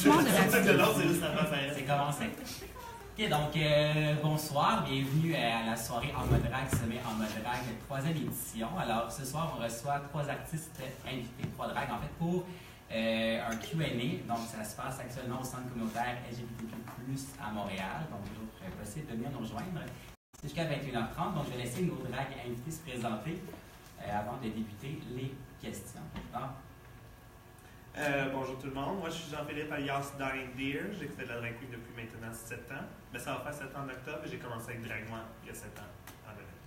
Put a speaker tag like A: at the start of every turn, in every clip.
A: lancement de
B: C'est commencé. Ok, donc bonsoir, bienvenue à la soirée En mode drague, sommet En mode drague, 3e édition. Alors ce soir, on reçoit 3 artistes invités, 3 dragues en fait, pour un Q&A. Donc ça se passe actuellement au centre communautaire LGBTQ+, à Montréal. Donc toujours possible de venir nous rejoindre. C'est jusqu'à 21h30, donc je vais laisser nos dragues invités se présenter avant de débuter les questions.
C: Bonjour tout le monde, moi je suis Jean-Philippe alias Dying Deer, j'ai fait de la drag queen depuis maintenant 7 ans. Mais ça va faire 7 ans en octobre et j'ai commencé avec Drag Moi il y a 7 ans en Amérique.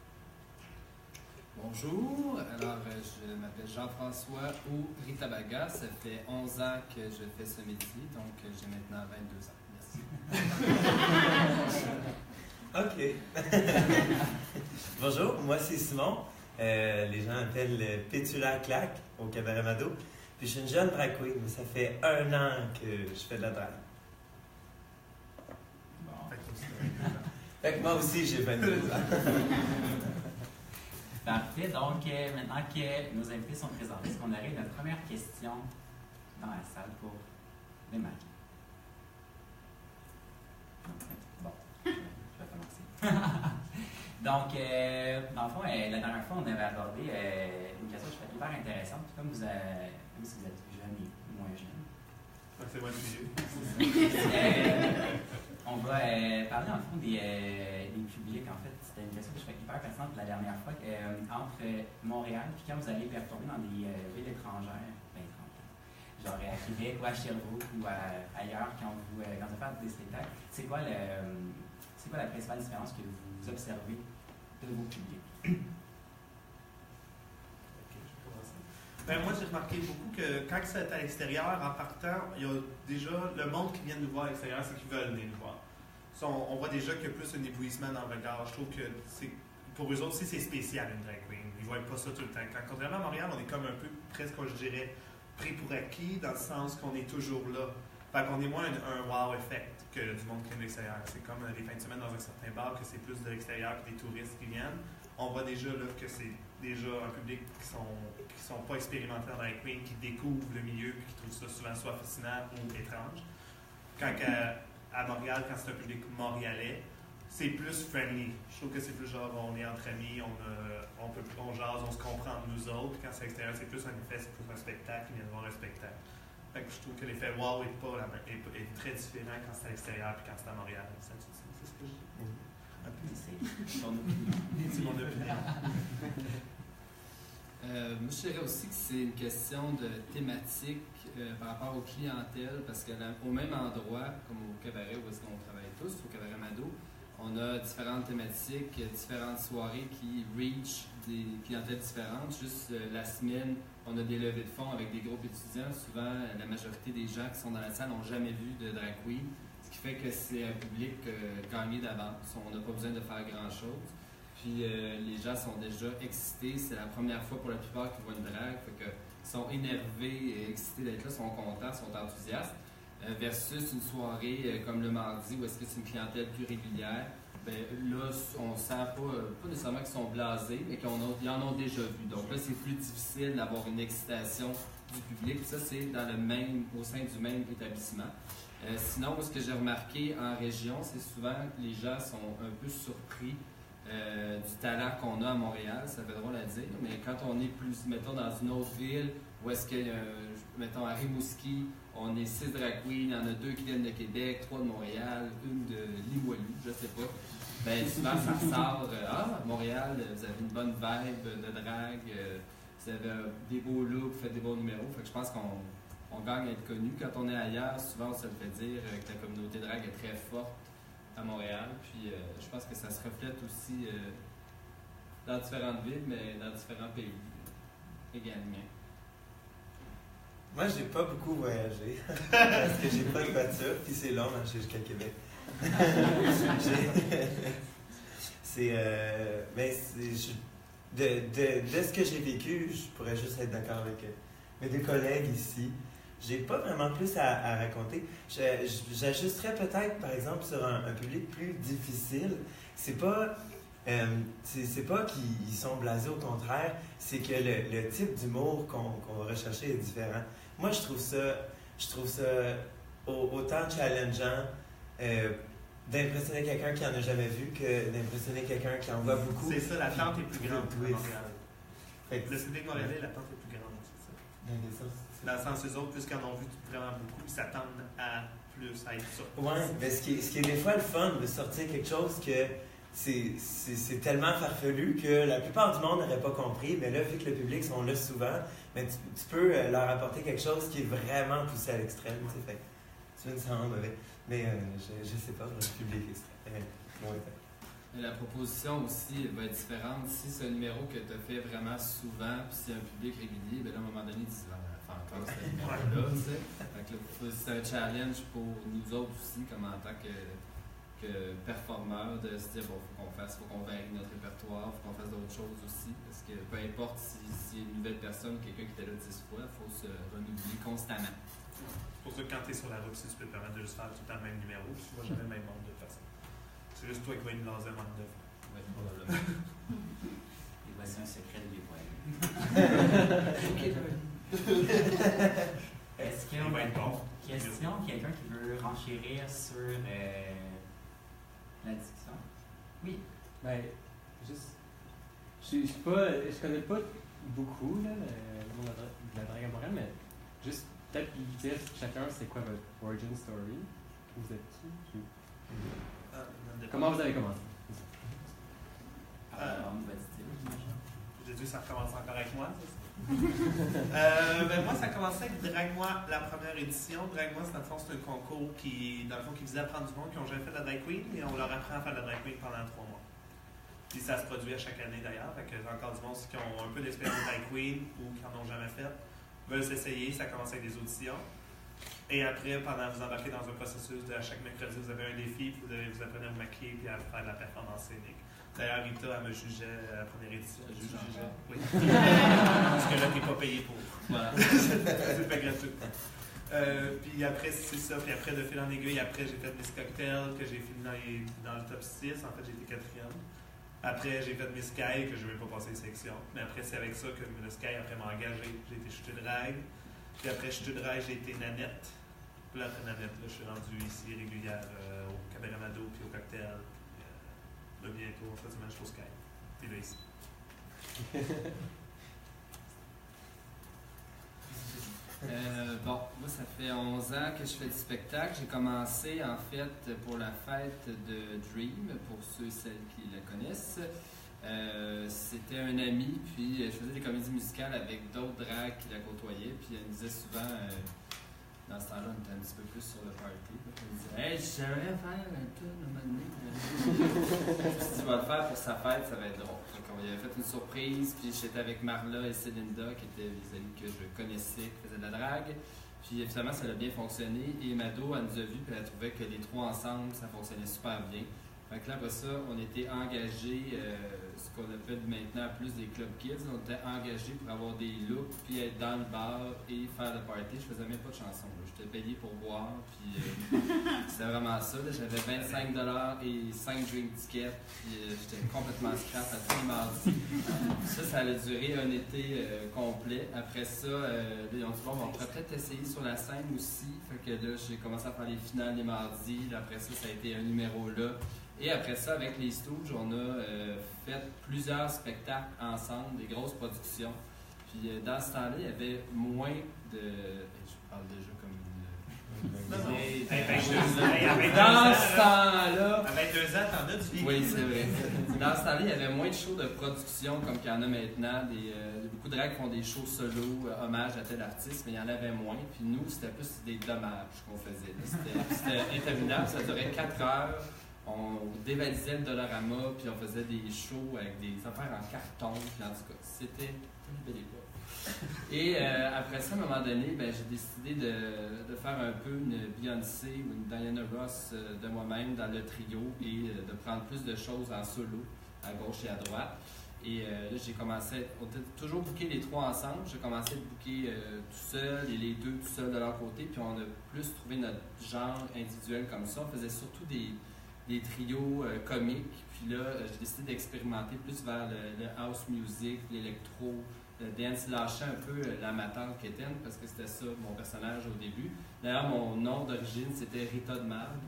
D: Bonjour, alors je m'appelle Jean-François ou Rita Baga, ça fait 11 ans que je fais ce métier, donc j'ai maintenant 22 ans. Merci.
E: OK. Bonjour, moi c'est Simon. Les gens m'appellent Pétula Clac au Cabaret Mado. Puis je suis une jeune drag queen, mais ça fait 1 an que je fais de la drague.
B: Bon.
E: Fait que moi aussi j'ai 22 ans.
B: Parfait. Donc, maintenant que nos invités sont présentés, est-ce qu'on aurait notre première question dans la salle pour démarrer? Bon, je vais commencer. Donc, dans le fond, la dernière fois, on avait abordé une question que je trouvais hyper intéressante. Puis comme si vous êtes jeune et moins jeune.
C: C'est moi le vieux.
B: On va parler, en fond, des publics. En fait, c'était une question que je trouvais hyper pertinente la dernière fois. Entre Montréal, puis quand vous allez retourner dans des villes étrangères, genre à Québec ou à Sherbrooke ou ailleurs, quand vous faites des spectacles, c'est quoi la principale différence que vous observez de vos publics?
C: Moi, j'ai remarqué beaucoup que quand c'est à l'extérieur, en partant, il y a déjà le monde qui vient nous voir à l'extérieur, c'est qu'ils veulent venir nous voir. Ça, on voit déjà qu'il y a plus un éblouissement dans le regard. Je trouve que pour eux autres aussi, c'est spécial une drag queen. Ils ne voient pas ça tout le temps. Contrairement à Montréal, on est comme un peu, presque, je dirais, pris pour acquis dans le sens qu'on est toujours là. Fait qu'on est moins un wow effect que du monde qui vient de l'extérieur. C'est comme les fins de semaine dans un certain bar, que c'est plus de l'extérieur que des touristes qui viennent. On voit déjà là que c'est déjà un public qui sont pas expérimentés en drag queen, qui découvrent le milieu et qui trouvent ça souvent soit fascinant ou étrange. Quand à Montréal, quand c'est un public montréalais, c'est plus friendly. Je trouve que c'est plus genre on est entre amis, on jase, on se comprend entre nous autres. Quand c'est à l'extérieur, c'est plus un effet, c'est plus un spectacle, ils viennent voir un spectacle. Fait que je trouve que l'effet wow est très différent quand c'est à l'extérieur et quand c'est à Montréal. C'est ce que je dis.
B: C'est mon opinion.
D: Moi, je dirais aussi que c'est une question de thématique par rapport aux clientèles, parce qu'au même endroit, comme au cabaret où est-ce qu'on travaille tous, au cabaret Mado, on a différentes thématiques, différentes soirées qui reach des clientèles différentes. Juste la semaine, on a des levées de fonds avec des groupes étudiants. Souvent, la majorité des gens qui sont dans la salle n'ont jamais vu de drag queen, ce qui fait que c'est un public gagné d'avance. On n'a pas besoin de faire grand-chose. Puis les gens sont déjà excités. C'est la première fois pour la plupart qu'ils voient une drague. Fait que ils sont énervés et excités d'être là, sont contents, sont enthousiastes. Versus une soirée comme le mardi où est-ce que c'est une clientèle plus régulière. Ben, là, on sent pas nécessairement qu'ils sont blasés, mais qu'ils en ont déjà vu. Donc là, c'est plus difficile d'avoir une excitation du public. Ça, c'est au sein du même établissement. Sinon, ce que j'ai remarqué en région, c'est souvent que les gens sont un peu surpris du talent qu'on a à Montréal. Ça fait drôle à dire, mais quand on est plus, mettons, dans une autre ville, où est-ce que, mettons, à Rimouski, on est 6 drag queens, il y en a 2 qui viennent de Québec, 3 de Montréal, 1 de Limoilou, je sais pas. Ben souvent, ça ressort, Montréal, vous avez une bonne vibe de drag, vous avez des beaux looks, vous faites des beaux numéros. Fait que je pense qu'on gagne à être connu. Quand on est ailleurs, souvent, on se le fait dire que la communauté drag est très forte à Montréal. Puis je pense que ça se reflète aussi dans différentes villes, mais dans différents pays également.
E: Moi, j'ai pas beaucoup voyagé parce que j'ai pas de voiture, puis c'est long marcher jusqu'à Québec. De ce que j'ai vécu, je pourrais juste être d'accord avec mes 2 collègues ici. J'ai pas vraiment plus à raconter. J'ajusterais peut-être, par exemple, sur un public plus difficile. C'est pas qu'ils sont blasés, au contraire, c'est que le type d'humour qu'on va rechercher est différent. Moi, je trouve ça autant challengeant d'impressionner quelqu'un qui en a jamais vu que d'impressionner quelqu'un qui en voit beaucoup.
C: C'est ça, l'attente est plus grande.
E: Oui.
C: Le public montréalais, l'attente est plus grande, c'est ça. Dans le sens, eux autres, puisqu'ils en ont vu vraiment beaucoup, ils s'attendent à plus, à être surpris.
E: Ouais, mais ce qui est des fois le fun de sortir quelque chose que c'est tellement farfelu que la plupart du monde n'aurait pas compris, mais là, vu que le public sont là souvent, mais tu peux leur apporter quelque chose qui est vraiment poussé à l'extrême, tu sais, fait tu veux ça rend mauvais. Mais je sais pas, le public extrême.
D: Mais la proposition aussi va être différente. Si c'est un numéro que tu as fait vraiment souvent, puis c'est un public régulier, bien là, à un moment donné, tu dis, enfin, encore ce numéro-là, tu sais. Fait que là, c'est un challenge pour nous autres aussi, comme en tant que performeurs, de se dire, bon, faut qu'on varie notre répertoire, faut qu'on fasse d'autres choses aussi. Parce que peu importe si y a une nouvelle personne, quelqu'un qui était là 10 fois, il faut se renouveler constamment.
C: C'est pour ça que quand tu es sur la route, si tu peux te permettre de juste faire tout le temps le même numéro, tu ne vois jamais le même nombre de personnes. C'est juste toi qui vas être laser en deux fois.
D: Oui, probablement.
B: Et voici un secret de mes poèmes. Est-ce qu'il y a une question? Quelqu'un qui veut renchérir sur la discussion? Oui.
A: Ben, juste. Je connais pas beaucoup là, le monde de la drague à Montréal, mais juste peut-être dire chacun c'est quoi votre origin story. Vous êtes qui? Comment vous avez commencé?
C: J'ai dit ça recommence encore avec moi, ben moi, ça a commencé avec Drag-moi, la première édition. Drag-moi, dans le fond, c'est un concours qui visait à prendre du monde qui n'ont jamais fait de la drag queen et on leur apprend à faire de la drag queen pendant 3 mois. Puis ça se produit à chaque année d'ailleurs. Fait que encore du monde qui ont un peu d'expérience de drag queen ou qui n'en ont jamais fait veulent s'essayer. Ça commence avec des auditions. Et après, vous embarquez dans un processus de à chaque mercredi, vous avez un défi, puis vous apprenez à vous maquiller et à faire de la performance scénique. D'ailleurs, Rita, elle me jugeait à la première édition. Je jugeais. Oui. Parce que là, t'es pas payé pour. Voilà. C'est pas gratuit. Puis après, c'est ça. Puis après, de fil en aiguille, après, j'ai fait Miss Cocktail, que j'ai fini dans le top 6. En fait, j'ai été 4e. Après, j'ai fait Miss Sky, que je n'ai même pas passé les sélections. Mais après, c'est avec ça que le Sky, après, m'a engagé. J'ai été chutée de drag. Puis après chutée de drag, j'ai été Nanette. Puis là, après Nanette, là, je suis rendue ici régulière au Cabaret Mado, puis au Cocktail. Là, bientôt, en fait, je suis au Sky. Puis là, ici.
D: Bon, moi, ça fait 11 ans que je fais du spectacle. J'ai commencé, en fait, pour la fête de Dream, pour ceux et celles qui la connaissent. C'était un ami, puis je faisais des comédies musicales avec d'autres drags qui la côtoyaient, puis elle me disait souvent, dans ce temps-là, on était un petit peu plus sur le party. Elle me disait, hey, j'aimerais faire un tour de moment. Si tu vas le faire pour sa fête, ça va être drôle. Donc, on lui avait fait une surprise, puis j'étais avec Marla et Célinda, qui étaient des amis que je connaissais, qui faisaient de la drague. Puis finalement, ça a bien fonctionné. Et Mado, elle nous a vus, puis elle trouvait que les trois ensemble, ça fonctionnait super bien. Fait que là, après ça, on était engagés, ce qu'on appelle maintenant plus des club kids. On était engagés pour avoir des looks, puis être dans le bar et faire le party. Je faisais même pas de chansons. J'étais payé pour boire, puis c'était vraiment ça. J'avais 25$ et 5 drink tickets, puis j'étais complètement scrap à tous les mardis. Ça allait durer un été complet. Après ça, ils ont dit bon, on pourrait peut-être essayer sur la scène aussi. Fait que là, j'ai commencé à faire les finales les mardis. Après ça, ça a été un numéro là. Et après ça, avec les Stooges, on a fait plusieurs spectacles ensemble, des grosses productions. Puis dans ce temps-là, il y avait moins de... Je parle déjà comme dans ce temps-là...
C: À 22 ans, t'en as du vécu.
D: Oui, c'est vrai. Dans ce temps-là, il y avait moins de shows de production comme qu'il y en a maintenant. Beaucoup de drags font des shows solo, hommage à tel artiste, mais il y en avait moins. Puis nous, c'était plus des dommages qu'on faisait. C'était interminable, ça durait 4 heures. On dévalisait le Dollarama, puis on faisait des shows avec des affaires en carton. Puis en tout cas, c'était une belle époque. Et après ça, à un moment donné, j'ai décidé de faire un peu une Beyoncé ou une Diana Ross de moi-même dans le trio et de prendre plus de choses en solo, à gauche et à droite. Et là, j'ai commencé, on était toujours booké les trois ensemble. J'ai commencé à booker tout seul et les deux tout seuls de leur côté. Puis on a plus trouvé notre genre individuel comme ça. On faisait surtout des trios comiques. Puis là, j'ai décidé d'expérimenter plus vers le house music, l'électro, dance lâchait un peu la matante qu'Étienne, parce que c'était ça mon personnage au début. D'ailleurs, mon nom d'origine, c'était Rita de Marde.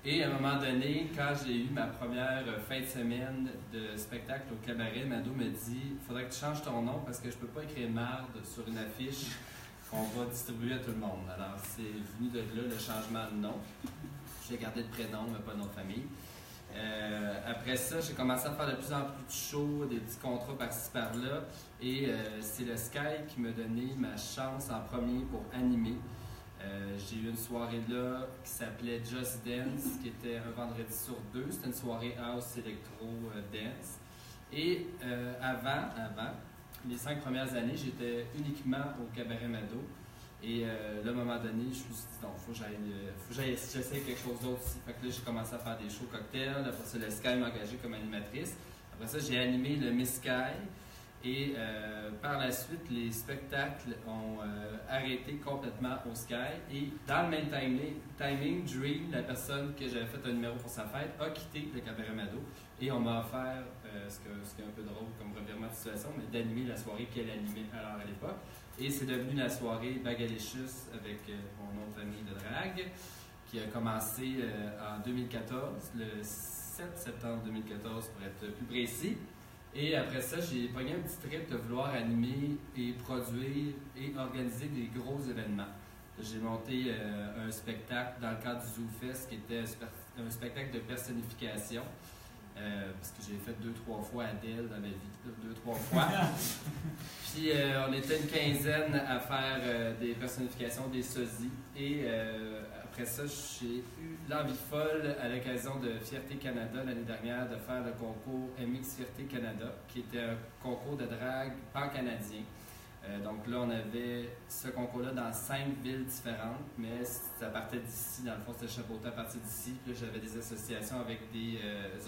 D: Et à un moment donné, quand j'ai eu ma première fin de semaine de spectacle au cabaret, Mado me dit « Faudrait que tu changes ton nom parce que je peux pas écrire Marde sur une affiche qu'on va distribuer à tout le monde. » Alors, c'est venu de là le changement de nom. J'ai gardé le prénom, mais pas le nom de famille. Après ça, j'ai commencé à faire de plus en plus de shows, des petits contrats par-ci par-là. Et c'est le Sky qui m'a donné ma chance en premier pour animer. J'ai eu une soirée là qui s'appelait Just Dance, qui était un vendredi sur 2. C'était une soirée house électro dance. Et avant, les 5 premières années, j'étais uniquement au Cabaret Mado. Et là, à un moment donné, je me suis dit, non, faut que j'essaie quelque chose d'autre aussi. Fait que là, j'ai commencé à faire des shows cocktails. Après ça, le Sky m'a engagé comme animatrice. Après ça, j'ai animé le Miss Sky. Et par la suite, les spectacles ont arrêté complètement au Sky. Et dans le même timing, Dream, la personne que j'avais fait un numéro pour sa fête, a quitté le Cabaret Mado. Et on m'a offert, ce qui est un peu drôle comme revirement de situation, mais d'animer la soirée qu'elle animait alors à l'époque. Et c'est devenu la soirée Bagalicious avec mon nom de famille de drague, qui a commencé en 2014, le 7 septembre 2014 pour être plus précis. Et après ça, j'ai pogné un petit trip de vouloir animer et produire et organiser des gros événements. J'ai monté un spectacle dans le cadre du Zoo Fest qui était un spectacle de personnification. Parce que j'ai fait 2-3 fois Adèle dans ma vie, 2-3 fois. Puis on était une quinzaine à faire des personnifications, des sosies. Et après ça, j'ai eu l'envie folle à l'occasion de Fierté Canada l'année dernière de faire le concours MX Fierté Canada, qui était un concours de drague pan-canadien. Donc là, on avait ce concours-là dans 5 villes différentes, mais ça partait d'ici. Dans le fond, c'était chapeauté à partir d'ici. Puis là, j'avais des associations avec des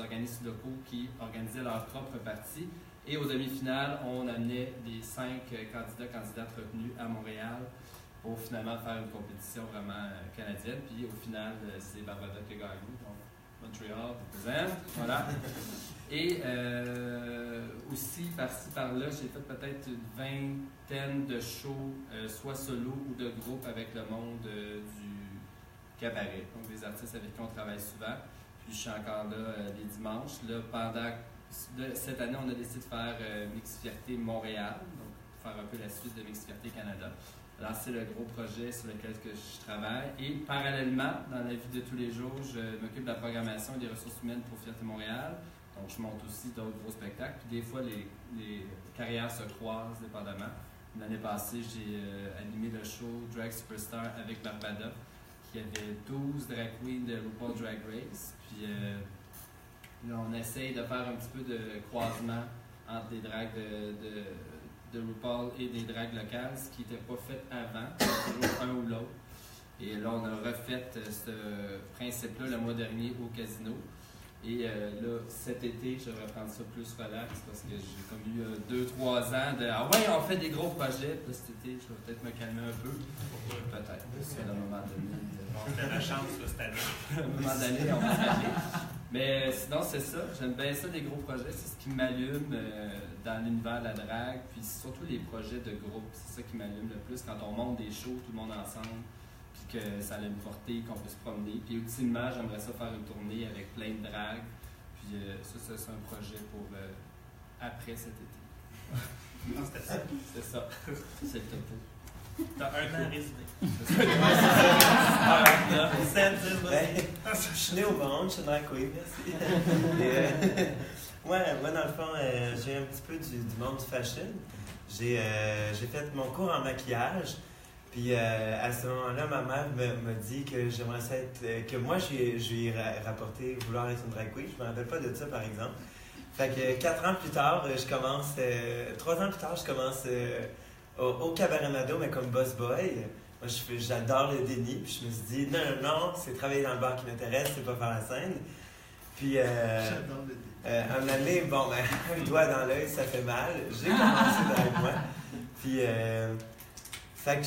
D: organismes locaux qui organisaient leur propre partie. Et aux demi-finales, on amenait les 5 candidates retenus à Montréal pour finalement faire une compétition vraiment canadienne. Puis au final, c'est Barbada qui a gagné. Donc, Montréal représente. Voilà. Et aussi, par-ci, par-là, j'ai fait peut-être une vingtaine de shows, soit solo ou de groupe avec le monde du cabaret. Donc, des artistes avec qui on travaille souvent. Puis, je suis encore là les dimanches. Là, cette année, on a décidé de faire Mix Fierté Montréal, donc faire un peu la suite de Mix Fierté Canada. Alors, c'est le gros projet sur lequel je travaille. Et parallèlement, dans la vie de tous les jours, je m'occupe de la programmation et des ressources humaines pour Fierté Montréal. Donc, je monte aussi d'autres gros spectacles. Puis, des fois, les carrières se croisent, dépendamment. L'année passée, j'ai animé le show Drag Superstar avec Barbada, qui avait 12 drag queens de RuPaul Drag Race. Puis, là, on essaye de faire un petit peu de croisement entre des drags de RuPaul et des dragues locales, ce qui n'était pas fait avant, toujours un ou l'autre. Et là, on a refait ce principe-là le mois dernier au casino. Et là, cet été, je vais prendre ça plus relax parce que j'ai comme eu 2-3 ans de « Ah ouais, on fait des gros projets! » Là, cet été, je vais peut-être me calmer un peu. Peut-être, parce qu'à un moment donné...
C: On fait la chance cette année.
D: À un moment donné, on va se calmer. Mais sinon, c'est ça. J'aime bien ça, les gros projets. C'est ce qui m'allume dans l'univers de la drague. Puis surtout les projets de groupe. C'est ça qui m'allume le plus. Quand on monte des shows, tout le monde ensemble, puis que ça a une portée, qu'on peut se promener. Puis ultimement, j'aimerais ça faire une tournée avec plein de drague. Puis ça, c'est un projet pour après cet été.
C: Non, c'était ça.
D: C'est ça. C'est le topo.
C: T'as un an résumé.
E: Je suis né au monde, je suis drag queen, merci. Moi, dans le fond, j'ai un petit peu du monde du fashion. J'ai fait mon cours en maquillage. Puis à ce moment-là, ma mère m'a dit que j'aimerais ça être. Que moi, je lui ai rapporté vouloir être une drag queen. Je me rappelle pas de ça, par exemple. Fait que 4 ans plus tard, 3 ans plus tard, je commence au Cabaret Mado, mais comme boss boy. Moi, j'adore le déni. Puis je me suis dit, non, c'est travailler dans le bar qui m'intéresse, c'est pas faire la scène. Puis
C: J'adore le déni.
E: un moment donné, bon, un doigt dans l'œil, ça fait mal. J'ai commencé derrière moi. Puis. Fait que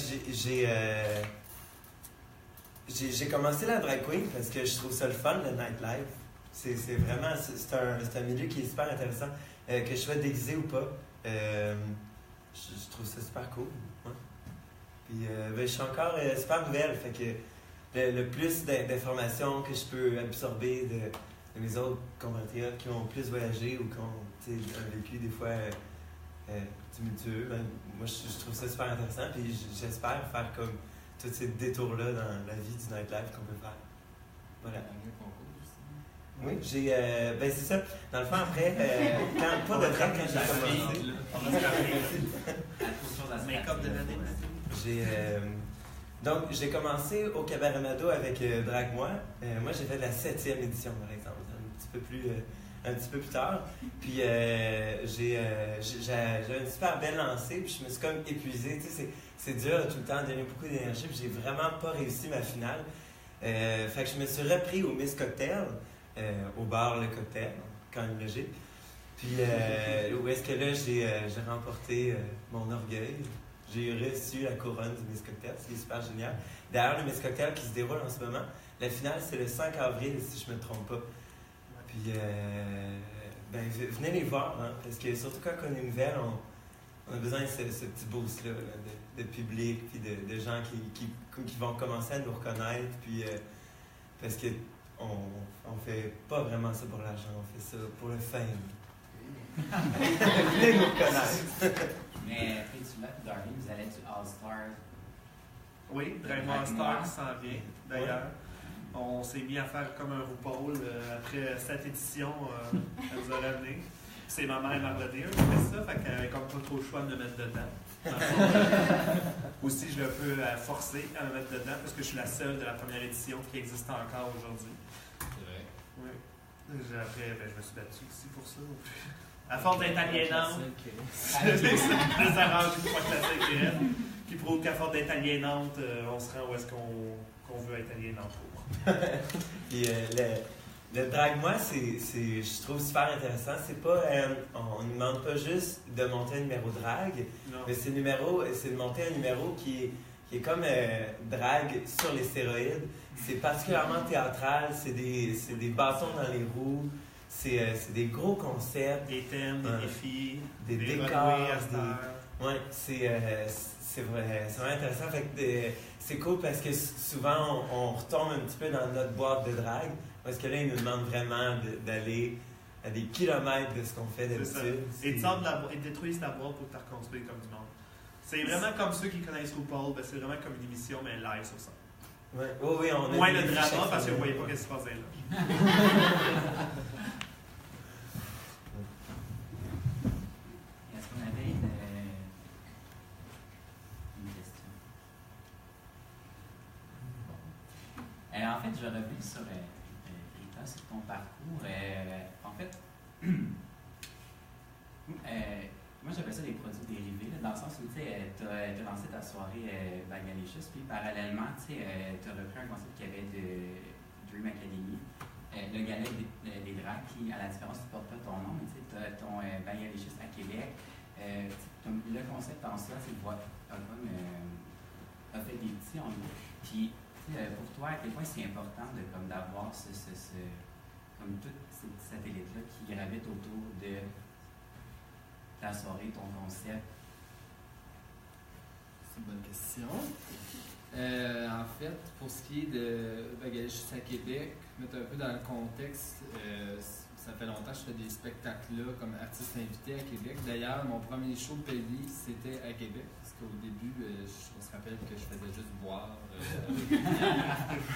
E: j'ai commencé la drag queen parce que je trouve ça le fun, le nightlife. C'est vraiment, c'est un milieu qui est super intéressant. Que je sois déguisé ou pas, Je trouve ça super cool. Ouais. Puis je suis encore super nouvelle, fait que le plus d'informations que je peux absorber de mes autres compatriotes qui ont plus voyagé ou qui ont vécu des fois tumultueux, ben, moi je trouve ça super intéressant, puis j'espère faire comme tous ces détours-là dans la vie du nightlife qu'on peut faire. Voilà. Oui, ben c'est ça. Dans le fond, après, pas de drag quand j'ai commencé.
C: On va se rappeler. Make-up de l'année.
E: Donc, j'ai commencé au Cabaret Mado avec Drag Moi. Moi, j'ai fait la 7e édition, par exemple, un petit peu plus tard. Puis, j'ai une super belle lancée, puis je me suis comme épuisée. Tu sais, c'est dur tout le temps, donner beaucoup d'énergie, puis j'ai vraiment pas réussi ma finale. Fait que je me suis repris au Miss Cocktail. Au bar Le Cocktail, quand même logique. Puis, où est-ce que là, j'ai remporté mon orgueil. J'ai reçu la couronne du Miss Cocktail, c'est super génial. D'ailleurs, le Miss Cocktail qui se déroule en ce moment, la finale, c'est le 5 avril, si je ne me trompe pas. Puis, ben, venez les voir, hein, parce que surtout quand on est nouvelle, on a besoin de ce petit boost-là, de public, puis de gens qui vont commencer à nous reconnaître, puis parce que on fait pas vraiment ça pour l'argent, on fait ça pour le fame. Venez nous reconnaître.
B: Mais tu et Darby, vous allez du All-Star.
C: Oui, Drag All-Star qui s'en vient, d'ailleurs. Ouais. On s'est mis à faire comme un RuPaul après cette édition, elle nous a ramené. C'est ma mère Marlene qui fait ça, fait qu'elle avait comme pas trop le choix de me mettre dedans. Aussi, je l'ai un peu forcé à me mettre dedans parce que je suis la seule de la première édition qui existe encore aujourd'hui.
D: C'est vrai.
C: Oui. Après, je me suis battue aussi pour ça. À force d'être aliénante, c'est plus arrange une fois que la CQL, qui prouve qu'à force d'être aliénante, on se rend où est-ce qu'on veut être aliénante pour.
E: Puis le drag moi, je trouve super intéressant. C'est pas, on ne demande pas juste de monter un numéro drag, non. Mais c'est de monter un numéro qui est comme drag sur les stéroïdes. C'est particulièrement théâtral, c'est des bâtons dans les roues. C'est des gros concepts.
C: Des thèmes, des défis,
E: des décors. Ouais, c'est vraiment intéressant. Fait que c'est cool parce que souvent, on retombe un petit peu dans notre boîte de drague. Parce que là, ils nous demandent vraiment d'aller à des kilomètres de ce qu'on fait d'habitude.
C: Et de détruire ta boîte pour te reconstruire comme du monde. C'est vraiment comme ceux qui connaissent RuPaul, c'est vraiment comme une émission, mais live sur ça.
E: Ouais. Oh, oui, on a
C: moins le drama parce que vous ne voyez pas ce qui se passait là.
B: Est-ce qu'on avait une question? En fait, je reviens sur Rita, sur ton parcours. En fait, moi j'appelle ça des produits dérivés, là, dans le sens où tu as lancé ta soirée Bagalicious, puis parallèlement, tu as repris un concept qu'il y avait de Dream Academy. Le gala des drags qui, à la différence, tu ne portes pas ton nom, mais tu as ton Bagalicious à Québec. Le concept en soi, c'est a fait des petits en nous. Puis, pour toi, à quel point c'est important d'avoir comme tout ces satellites-là qui gravitent autour de ta soirée, ton concept?
D: C'est une bonne question. En fait, pour ce qui est de Bagalicious à Québec, mettre un peu dans le contexte, ça fait longtemps que je fais des spectacles-là comme artiste invité à Québec. D'ailleurs, mon premier show payé, c'était à Québec, parce qu'au début, on se rappelle que je faisais juste boire.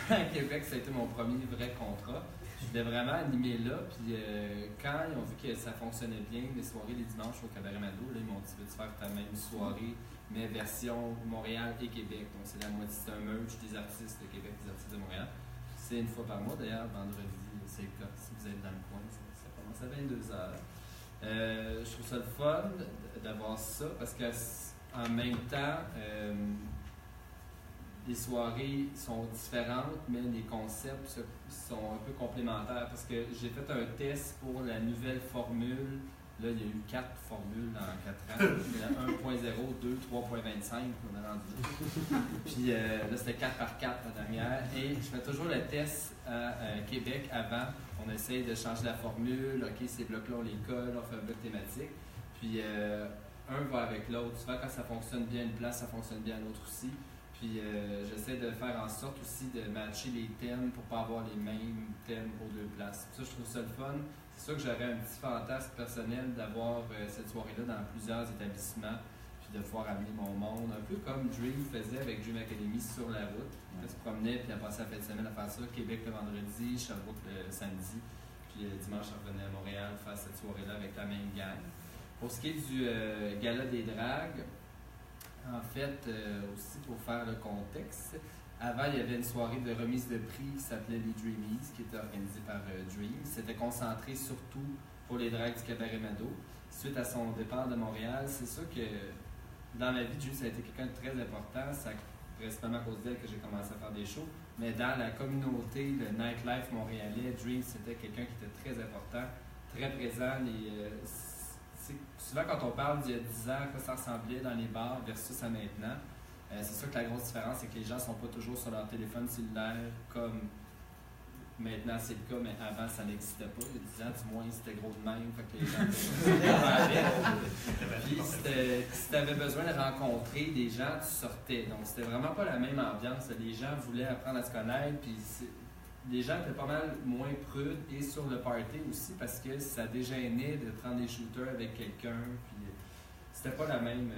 D: À Québec, ça a été mon premier vrai contrat. Je voulais vraiment animer là, puis quand ils ont vu que ça fonctionnait bien, les soirées les dimanches au Cabaret Mado, là, ils m'ont dit « Veux-tu faire ta même soirée, mais version Montréal et Québec ?» Donc c'est la moitié, c'est un merge des artistes de Québec, des artistes de Montréal. C'est une fois par mois d'ailleurs, vendredi, c'est le cas. Si vous êtes dans le coin, ça commence à 22h. Je trouve ça le fun d'avoir ça, parce qu'en même temps, les soirées sont différentes, mais les concepts sont un peu complémentaires. Parce que j'ai fait un test pour la nouvelle formule. Là, il y a eu 4 formules en 4 ans. Il y a 1.0, 2, 3.25, on a rendu. Puis là, c'était 4 par 4 la dernière. Et je fais toujours le test à Québec avant. On essaye de changer la formule. OK, ces blocs-là, on les colle, on fait un bloc thématique. Puis un va avec l'autre. Souvent, quand ça fonctionne bien à une place, ça fonctionne bien à l'autre aussi. Puis j'essaie de faire en sorte aussi de matcher les thèmes pour pas avoir les mêmes thèmes aux deux places. Ça, je trouve ça le fun. C'est sûr que j'aurais un petit fantasme personnel d'avoir cette soirée-là dans plusieurs établissements, puis de pouvoir amener mon monde, un peu comme Dream faisait avec Dream Academy sur la route. Elle se promenait, puis elle passait la fin de semaine à faire ça. Québec le vendredi, Sherbrooke le samedi, puis le dimanche, elle revenait à Montréal faire cette soirée-là avec la même gang. Pour ce qui est du Gala des dragues, en fait, aussi pour faire le contexte, avant il y avait une soirée de remise de prix qui s'appelait les Dreamies, qui était organisée par Dream. C'était concentré surtout pour les dragues du Cabaret Mado. Suite à son départ de Montréal, c'est sûr que dans ma vie, Dream, ça a été quelqu'un de très important. Ça principalement à cause d'elle que j'ai commencé à faire des shows. Mais dans la communauté, le nightlife montréalais, Dream, c'était quelqu'un qui était très important, très présent. Souvent, quand on parle d'il y a 10 ans, à quoi ça ressemblait dans les bars versus à maintenant, c'est sûr que la grosse différence, c'est que les gens ne sont pas toujours sur leur téléphone cellulaire comme maintenant c'est le cas, mais avant ça n'existait pas. Il y a 10 ans, du moins, c'était gros de même. Fait que les gens Puis, si tu avais besoin de rencontrer des gens, tu sortais. Donc, c'était vraiment pas la même ambiance. Les gens voulaient apprendre à se connaître. Puis, les gens étaient pas mal moins prudes et sur le party aussi parce que ça dégênait de prendre des shooters avec quelqu'un. Puis c'était pas la même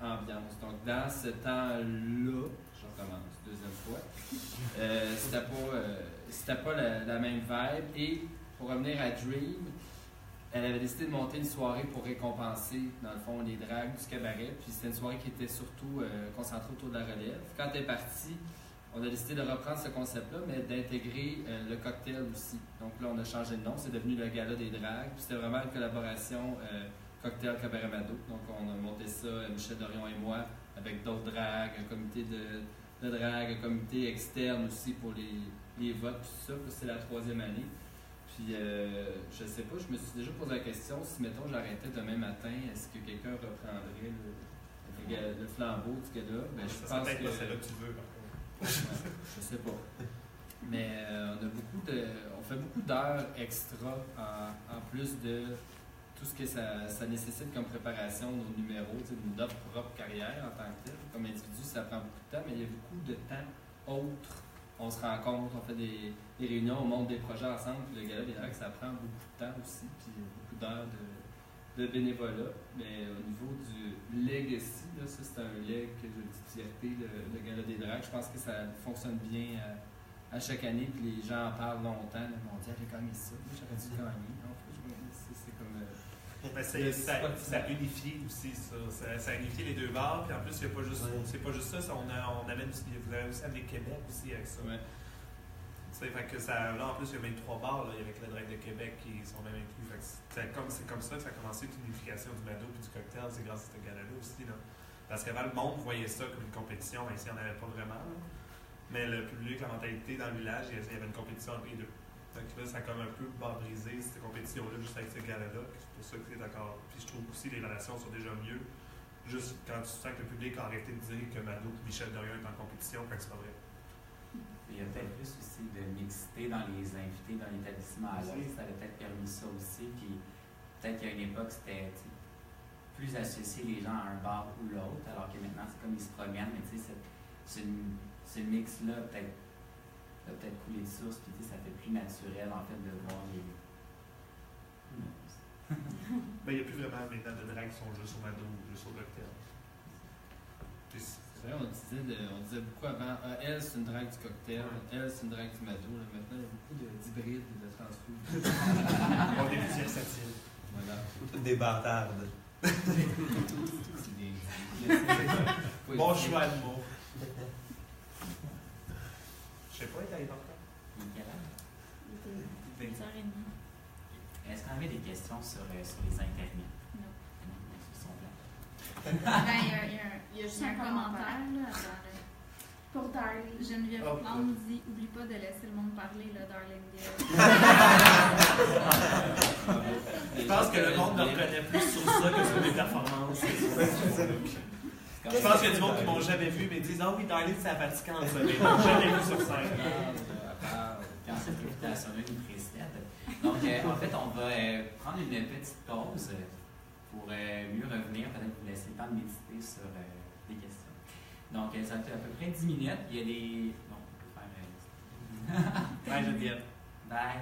D: ambiance. Donc dans ce temps-là, je recommence, deuxième fois, c'était pas la même vibe. Et pour revenir à Dream, elle avait décidé de monter une soirée pour récompenser, dans le fond, les dragues du cabaret. Puis c'était une soirée qui était surtout concentrée autour de la relève. Quand elle est partie, on a décidé de reprendre ce concept-là, mais d'intégrer le cocktail aussi. Donc là, on a changé de nom, c'est devenu le Gala des dragues. Puis c'était vraiment une collaboration cocktail Cabaret Mado. Donc on a monté ça, Michel Dorion et moi, avec d'autres dragues, un comité de drague, un comité externe aussi pour les votes, tout ça. Puis c'est la 3e année. Puis je sais pas, je me suis déjà posé la question, si mettons j'arrêtais demain matin, est-ce que quelqu'un reprendrait le flambeau du gala? Ben, je pense
C: peut-être
D: que
C: pas celle-là que tu veux, par contre.
D: Je sais pas. Mais on fait beaucoup d'heures extra en plus de tout ce que ça nécessite comme préparation, nos numéros, notre propre carrière en tant que tel. Comme individu, ça prend beaucoup de temps, mais il y a beaucoup de temps autre. On se rencontre, on fait des réunions, on monte des projets ensemble. Puis le gala des dragues, ça prend beaucoup de temps aussi, puis beaucoup d'heures de bénévolat. Mais au niveau du legacy, là, ça c'est un leg que j'ai dit fierté, le gala des dragues. Je pense que ça fonctionne bien à chaque année, puis les gens en parlent longtemps. Là, on dit, j'ai gagné ça, j'aurais dû gagner. C'est comme.
C: Ça unifie aussi, ça unifie les deux bars, puis en plus, c'est pas juste ça, vous avez aussi amené Québec aussi avec ça.
D: Ouais.
C: Fait que là, en plus, il y a même 3 bars là, avec le drag de Québec qui sont même inclus. Fait que c'est comme ça que ça a commencé toute l'unification du Mado et du cocktail, c'est grâce à ce gala-là aussi. Là. Parce qu'avant, le monde voyait ça comme une compétition, ici, il n'y en avait pas vraiment. Là. Mais le public, la mentalité dans le village, il y avait une compétition entre les deux. Donc là, ça a comme un peu brisé cette compétition-là, juste avec ce gala-là. C'est pour ça que c'est d'accord. Puis je trouve aussi que les relations sont déjà mieux. Juste quand tu sens que le public a arrêté de dire que Mado et Michel Dorion est en compétition, quand c'est pas vrai.
B: Il y a peut-être plus aussi de mixité dans les invités dans l'établissement à l'autre. Ça avait peut-être permis ça aussi. Puis peut-être qu'à une époque, c'était plus associé les gens à un bar ou l'autre, alors que maintenant, c'est comme ils se promènent. Mais tu sais, ce mix-là peut-être coulé de source, puis ça fait plus naturel en fait de voir les.
C: Ben, il n'y a plus vraiment maintenant de dragues qui sont juste au Mado ou juste au cocktail.
D: C'est vrai, on disait beaucoup avant, elle c'est une drague du cocktail, elle c'est une drague du Mado. Là, maintenant, il y a beaucoup d'hybrides et de transfuges.
C: On est plus versatiles.
D: Voilà.
E: Toutes des bâtardes.
C: Bon choix de mots. Je sais pas, il est important.
F: Il était 10h30.
B: Est-ce qu'on avait des questions sur les internets?
F: Non.
B: Ils sont blancs.
F: Il y a juste un commentaire là, pour Darling. Geneviève Plante dit oublie pas de laisser le monde parler, là, Darling.
C: Je pense que le monde me reconnaît plus sur ça que sur mes performances. Je pense qu'il y a du monde qui m'ont jamais vu, mais disent ah oui, Darling, c'est fatigant, ça. Mais ils m'ont jamais vu sur scène.
B: Quand cette réputation-là nous précède. Donc, en fait, on va prendre une petite pause pour mieux revenir, peut-être vous laisser le temps de méditer sur des questions. Donc, ça fait à peu près 10 minutes. Il y a des... Bon, on peut faire...
C: Bye, Geneviève.
B: Bye.